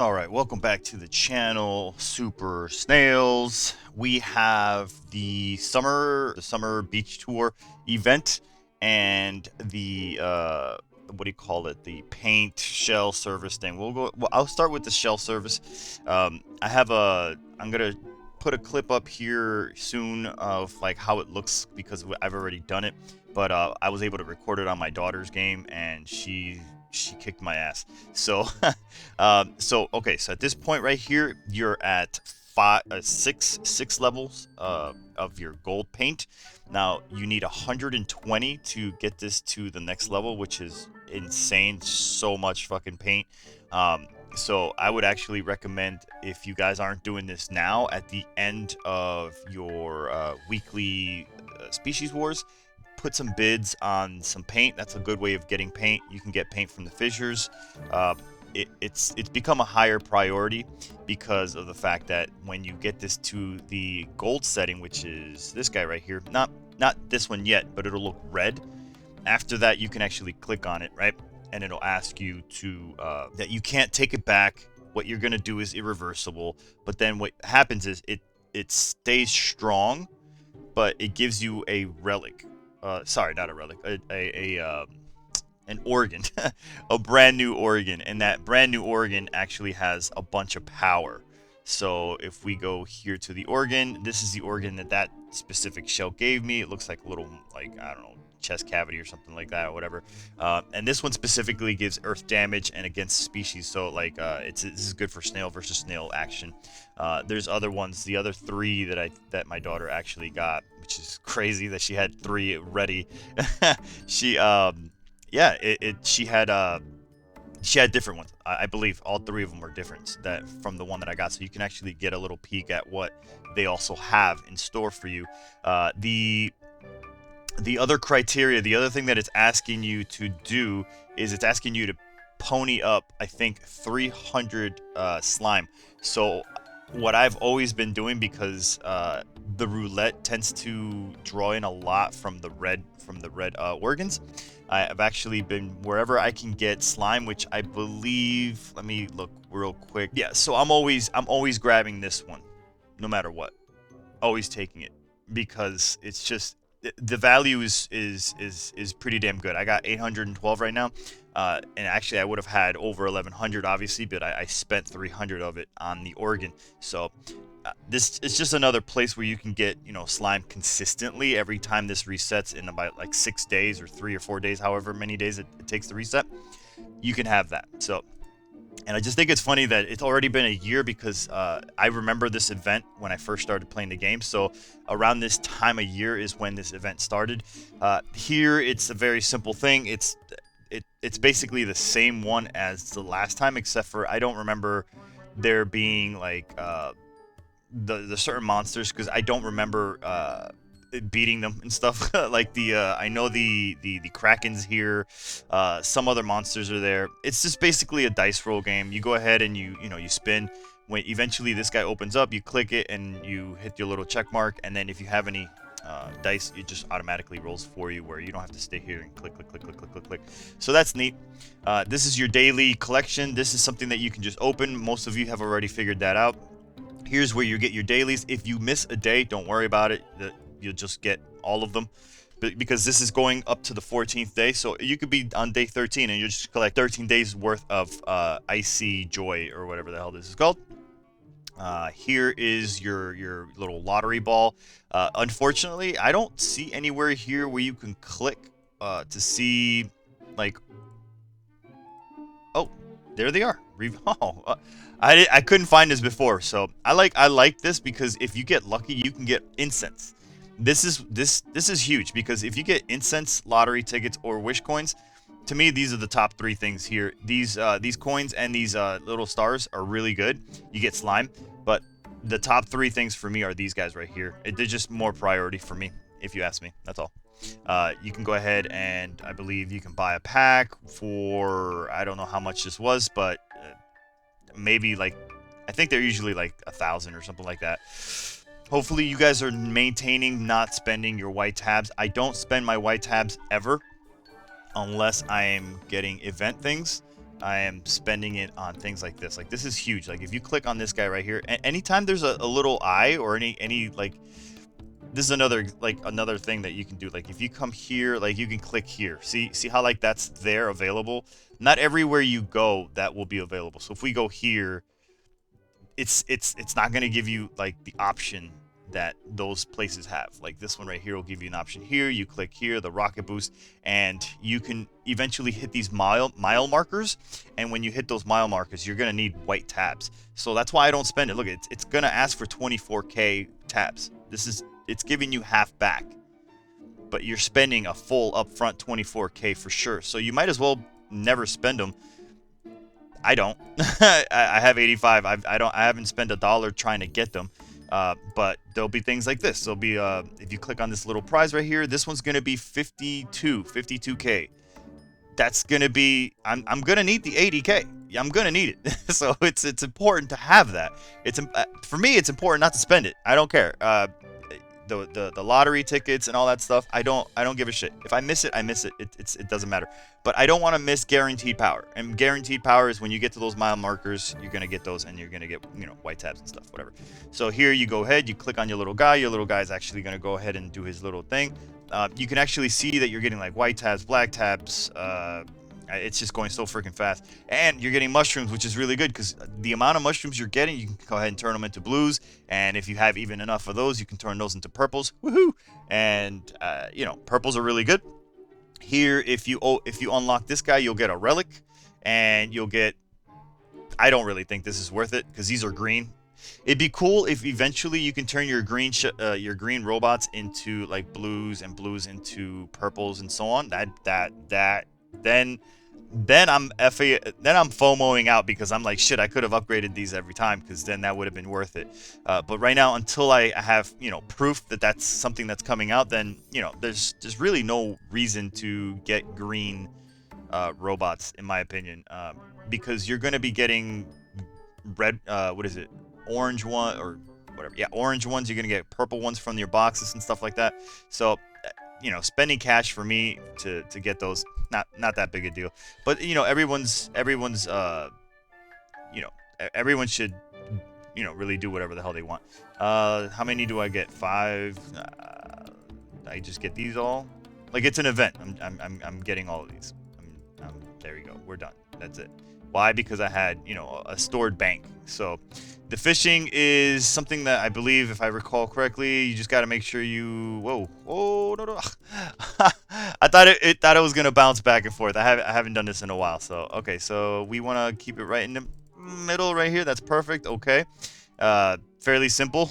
All right, welcome back to the channel, Super Snails. We have the summer beach tour event and the what do you call it? The paint shell service thing. I'll start with the shell service. I'm gonna put a clip up here soon of like how it looks because I've already done it. But I was able to record it on my daughter's game, and she kicked my ass. So okay, so at this point right here, you're at six levels of your gold paint. Now you need 120 to get this to the next level, which is insane. So much fucking paint. So I would actually recommend, if you guys aren't doing this now, at the end of your weekly species wars, put some bids on some paint. That's a good way of getting paint. You can get paint from the fissures. Uh, it's become a higher priority because of the fact that when you get this to the gold setting, which is this guy right here, not this one yet, but it'll look red. After that, you can actually click on it, right? And it'll ask you to that you can't take it back. What you're gonna do is irreversible. But then what happens is it stays strong, but it gives you a relic. Sorry, not a relic. An organ, a brand new organ, and that brand new organ actually has a bunch of power. So if we go here to the organ, this is the organ that specific shell gave me. It looks like a little, like, I don't know, chest cavity or something like that, or whatever. And this one specifically gives earth damage and against species. So like, this is good for snail versus snail action. There's other ones, the other three that my daughter actually got, which is crazy that she had three ready. she yeah, she had different ones. I believe all three of them were different that from the one that I got. So you can actually get a little peek at what they also have in store for you. The other criteria, the other thing that it's asking you to do is it's asking you to pony up, I think, 300 slime. So what I've always been doing, because the roulette tends to draw in a lot from the red organs. I've actually been wherever I can get slime, which I believe. Let me look real quick. Yeah, so I'm always grabbing this one, no matter what. Always taking it because it's just the value is pretty damn good. I got 812 right now, and actually I would have had over 1100 obviously, but I spent 300 of it on the organ. So this is just another place where you can get slime consistently every time this resets in about like 6 days or 3 or 4 days, however many days it takes to reset. You can have that. So, and I just think it's funny that it's already been a year because I remember this event when I first started playing the game. So around this time of year is when this event started. Here, it's a very simple thing. It's basically the same one as the last time, except for I don't remember there being like the certain monsters, because I don't remember beating them and stuff. Like I know the krakens here, some other monsters are there. It's just basically a dice roll game. You go ahead and you spin. When eventually this guy opens up, you click it and you hit your little check mark, and then if you have any dice, it just automatically rolls for you, where you don't have to stay here and click click click click click click click. So that's neat. This is your daily collection. This is something that you can just open. Most of you have already figured that out. Here's where you get your dailies. If you miss a day, don't worry about it. You'll just get all of them, because this is going up to the 14th day. So you could be on day 13 and you just collect 13 days worth of icy joy, or whatever the hell this is called. Here is your little lottery ball. Unfortunately, I don't see anywhere here where you can click to see, like, oh, there they are. Oh, I couldn't find this before, so I like this because if you get lucky, you can get incense. This is huge, because if you get incense, lottery tickets, or wish coins, to me these are the top three things here. These coins and these little stars are really good. You get slime, but the top three things for me are these guys right here. They're just more priority for me, if you ask me. That's all. You can go ahead and I believe you can buy a pack for, I don't know how much this was, but maybe like, I think they're usually like 1,000 or something like that. Hopefully you guys are maintaining not spending your white tabs. I don't spend my white tabs ever unless I am getting event things. I am spending it on things like this. Like this is huge. Like if you click on this guy right here, anytime there's a little eye or any like, this is another thing that you can do. Like if you come here, like you can click here. See how like that's there available? Not everywhere you go that will be available. So if we go here, it's not going to give you like the option that those places have. Like this one right here will give you an option here. You click here, the rocket boost, and you can eventually hit these mile markers. And when you hit those mile markers, you're gonna need white tabs. So that's why I don't spend it. Look, it's gonna ask for 24K tabs. It's giving you half back, but you're spending a full upfront 24K for sure. So you might as well never spend them. I don't. I have 85. I haven't spent $1 trying to get them. But there'll be things like this. There'll be if you click on this little prize right here, this one's gonna be 52K. That's gonna be I'm gonna need the 80K. I'm gonna need it. So it's important to have that. It's for me, it's important not to spend it. I don't care. The lottery tickets and all that stuff, I don't give a shit. If I miss it, I miss it. It doesn't matter. But I don't want to miss guaranteed power. And guaranteed power is when you get to those mile markers, you're gonna get those, and you're gonna get, you know, white tabs and stuff, whatever. So here you go ahead, you click on your little guy. Your little guy is actually gonna go ahead and do his little thing. You can actually see that you're getting like white tabs, black tabs. It's just going so freaking fast, and you're getting mushrooms, which is really good because the amount of mushrooms you're getting, you can go ahead and turn them into blues, and if you have even enough of those, you can turn those into purples. Woohoo! And you know, purples are really good. Here, if you unlock this guy, you'll get a relic, and you'll get. I don't really think this is worth it because these are green. It'd be cool if eventually you can turn your green robots into like blues and blues into purples and so on. Then I'm FOMOing out because I'm like, shit, I could have upgraded these every time because then that would have been worth it. But right now, until I have, you know, proof that that's something that's coming out, then, you know, there's really no reason to get green robots, in my opinion, because you're going to be getting red, what is it, orange one or whatever. Yeah, orange ones. You're going to get purple ones from your boxes and stuff like that. So, you know, spending cash for me to get those, not that big a deal. But you know, everyone's you know, everyone should, you know, really do whatever the hell they want. How many do I get? 5. I just get these all. Like it's an event. I'm getting all of these. There we go. We're done. That's it. Why? Because I had, you know, a stored bank. So the fishing is something that I believe, if I recall correctly, you just got to make sure you. Whoa, no. I thought it was gonna bounce back and forth. I haven't done this in a while. So okay, so we want to keep it right in the middle right here. That's perfect. Okay. Fairly simple.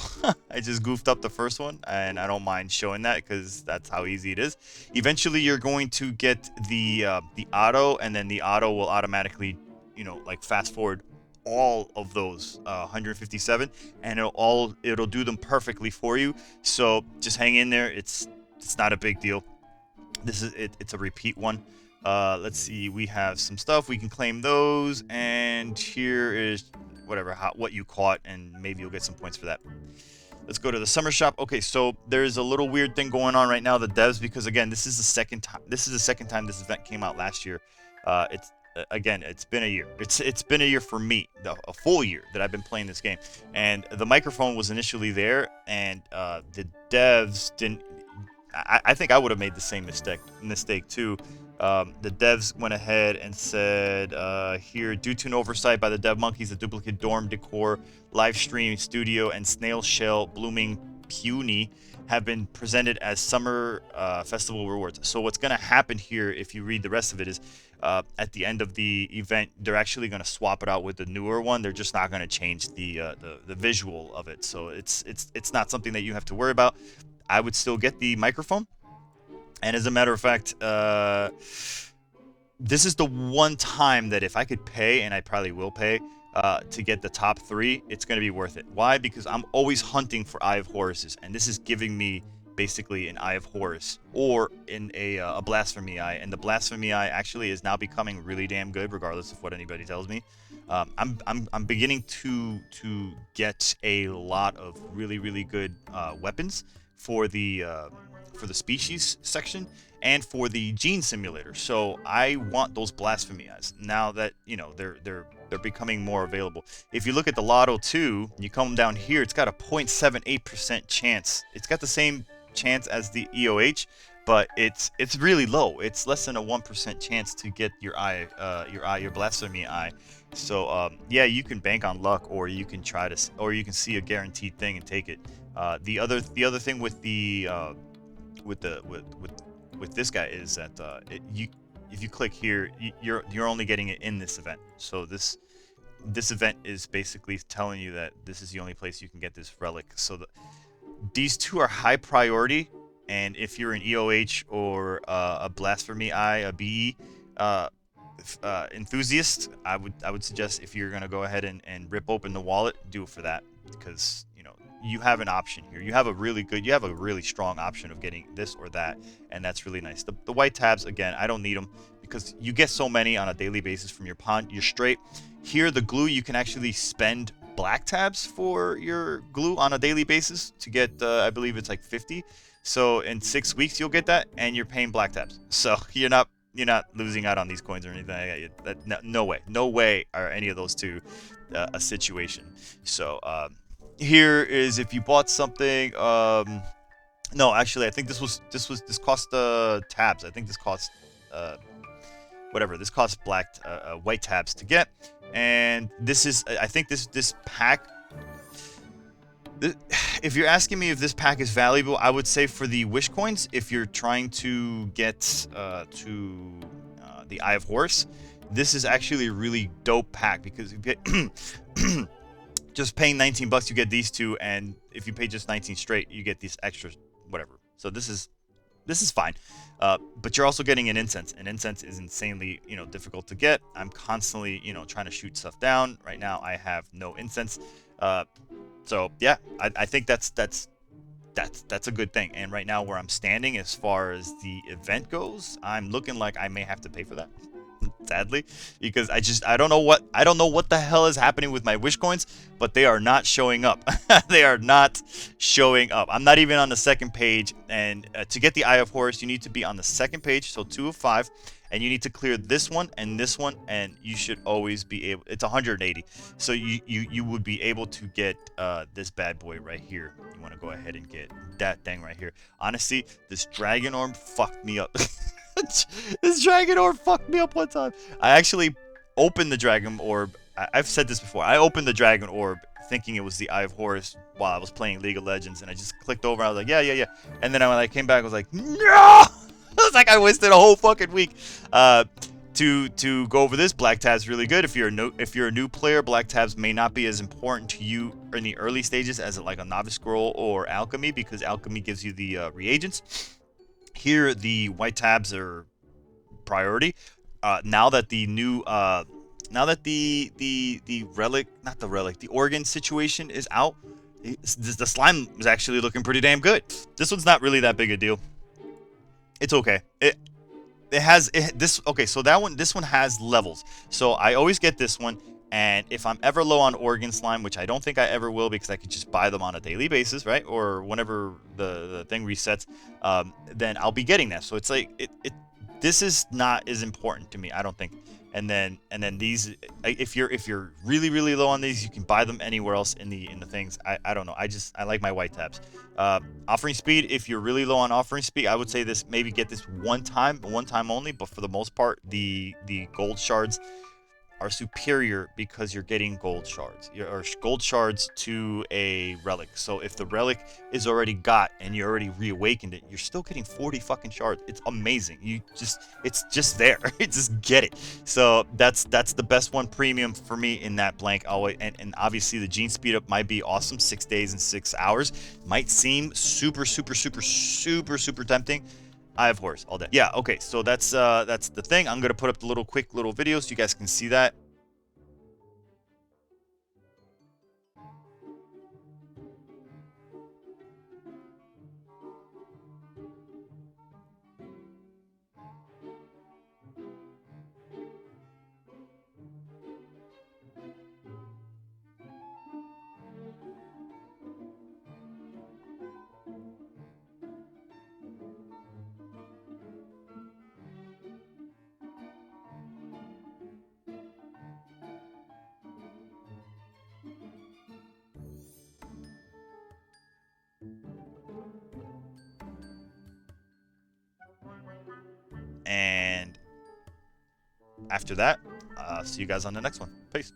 I just goofed up the first one, and I don't mind showing that because that's how easy it is. Eventually, you're going to get the auto, and then the auto will automatically, you know, like fast forward all of those 157, and it'll do them perfectly for you. So just hang in there. It's not a big deal. This is it. It's a repeat one. Let's see. We have some stuff. We can claim those, and here is whatever what you caught, and maybe you'll get some points for that. Let's go to the summer shop. Okay, so there's a little weird thing going on right now, the devs, because again, this is the second time this event came out last year. It's been a year. It's been a year for me, a full year that I've been playing this game, and the microphone was initially there, and the devs didn't. I think I would have made the same mistake too. The devs went ahead and said here, due to an oversight by the dev monkeys, the duplicate dorm decor, live stream studio, and snail shell blooming puny have been presented as summer festival rewards. So what's going to happen here, if you read the rest of it, is at the end of the event, they're actually going to swap it out with the newer one. They're just not going to change the visual of it. So it's not something that you have to worry about. I would still get the microphone. And as a matter of fact, this is the one time that if I could pay, and I probably will pay, to get the top 3, it's going to be worth it. Why? Because I'm always hunting for Eye of Horuses, and this is giving me basically an Eye of Horus or in a Blasphemy Eye, and the Blasphemy Eye actually is now becoming really damn good, regardless of what anybody tells me. I'm beginning to get a lot of really good weapons for the species section and for the gene simulator. So I want those blasphemy eyes now that they're becoming more available. If you look at the Lotto 2, you come down here, it's got a 0.78% chance. It's got the same chance as the EOH, but it's really low. It's less than a 1% chance to get your blasphemy eye. So yeah, you can bank on luck, or you can or you can see a guaranteed thing and take it. The other thing with with the with this guy is that if you click here, you're only getting it in this event. So this event is basically telling you that this is the only place you can get this relic. So these two are high priority, and if you're an EOH or a blasphemy eye, a BE enthusiast, I would suggest, if you're gonna go ahead and rip open the wallet, do it for that, because you have an option here. You have a really strong option of getting this or that, and that's really nice. The white tabs, again, I don't need them because you get so many on a daily basis from your pond. You're straight. Here, the glue, you can actually spend black tabs for your glue on a daily basis to get, I believe it's like 50. So in 6 weeks, you'll get that, and you're paying black tabs. So you're not losing out on these coins or anything. No way are any of those two a situation. So here is if you bought something. No, actually, I think this cost tabs. I think this cost whatever. This costs white tabs to get, and this is, I think this pack. If you're asking me if this pack is valuable, I would say for the wish coins, if you're trying to get to the Eye of Horus, this is actually a really dope pack, because you get just paying 19 bucks, you get these two, and if you pay just 19 straight, you get these extras, whatever. So this is fine, but you're also getting an incense, and incense is insanely difficult to get. I'm constantly trying to shoot stuff down. Right now, I have no incense. So yeah, I think that's a good thing. And right now, where I'm standing as far as the event goes, I'm looking like I may have to pay for that, sadly, because I don't know what the hell is happening with my wish coins, but they are not showing up. They are not showing up. I'm not even on the second page, and to get the Eye of Horus, you need to be on the second page, so 2 of 5, and you need to clear this one, and you should always be able. It's 180, so you would be able to get this bad boy right here. You want to go ahead and get that thing right here. Honestly, this dragon orb fucked me up. This dragon orb fucked me up one time. I actually opened the dragon orb. I've said this before. I opened the dragon orb thinking it was the Eye of Horus while I was playing League of Legends, and I just clicked over. I was like, yeah. And then when I came back, I was like, no! It was like I wasted a whole fucking week. To go over this, black tabs really good. If you're a new player, black tabs may not be as important to you in the early stages as like a novice scroll or alchemy, because alchemy gives you the reagents. Here, the white tabs are priority. Now that the new now that the relic, not the relic, the organ situation is out, the slime is actually looking pretty damn good. This one's not really that big a deal. It's okay. This okay. So this one has levels. So I always get this one, and if I'm ever low on organ slime, which I don't think I ever will, because I could just buy them on a daily basis, right? Or whenever the thing resets, then I'll be getting that. So it's like this is not as important to me, I don't think. And then these, if you're really low on these, you can buy them anywhere else in the things. I don't know. I like my white tabs. Offering speed, if you're really low on offering speed, I would say this, maybe get this one time only. But for the most part, the gold shards are superior because you're getting gold shards, or gold shards to a relic. So if the relic is already got and you already reawakened it, you're still getting 40 fucking shards. It's amazing. It's just there. Just get it. So that's the best one premium for me in that blank. Always, and obviously the gene speed up might be awesome. 6 days and 6 hours might seem super tempting. Eye of Horus all day. Yeah, okay, so that's the thing. I'm gonna put up the quick little video so you guys can see that. And after that, see you guys on the next one. Peace.